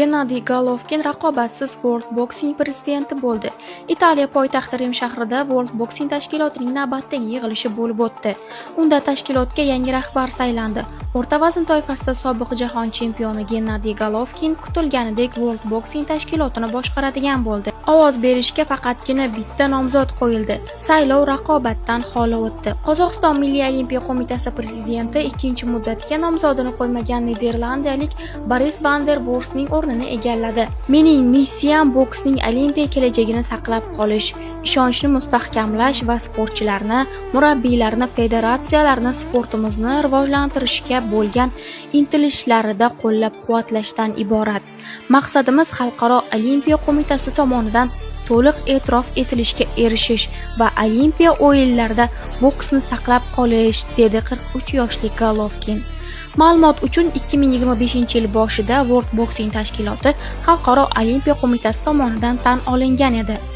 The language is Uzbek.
Gennadiy Golovkin raqobatsiz World Boxing prezidenti bo'ldi. Italiya poytaxti Rim shahrida World Boxing tashkilotining navbatdagi yig'ilishi bo'lib o'tdi. Unda tashkilotga yangi rahbar saylandi. O'rta vazn toifasida sobiq jahon chempioni Gennadiy Golovkin kutilganidek World Boxing tashkilotini boshqaradigan bo'ldi. Ovoz berishga faqatgina bitta nomzod qo'yildi. Saylov raqobatdan xoli o'tdi. Qozog'iston Milliy olimpiya qo'mitasi prezidenti ikkinchi muddatga nomzodini qo'ymagan niderlandiyalik Boris van der Vorsning o'rnini egalladi. Mening missiyam boksning olimpiya kelajagini saqlab qolish, ishonchni mustahkamlash va sportchilarni, murabbiylarni, federatsiyalarni sportimizni rivojlantirishga bo'lgan intilishlarida qo'llab-quvvatlashdan iborat. Maqsadimiz Xalqaro olimpiya qo'mitasi tomonidan to'liq e'tirof etilishga erishish va Olimpiya o'yinlarida boksni saqlab qolish, dedi 43 yoshli Golovkin. Ma'lumot uchun 2025-yil boshida World Boxing tashkiloti Xalqaro olimpiya qo'mitasi tomonidan tan olingan edi.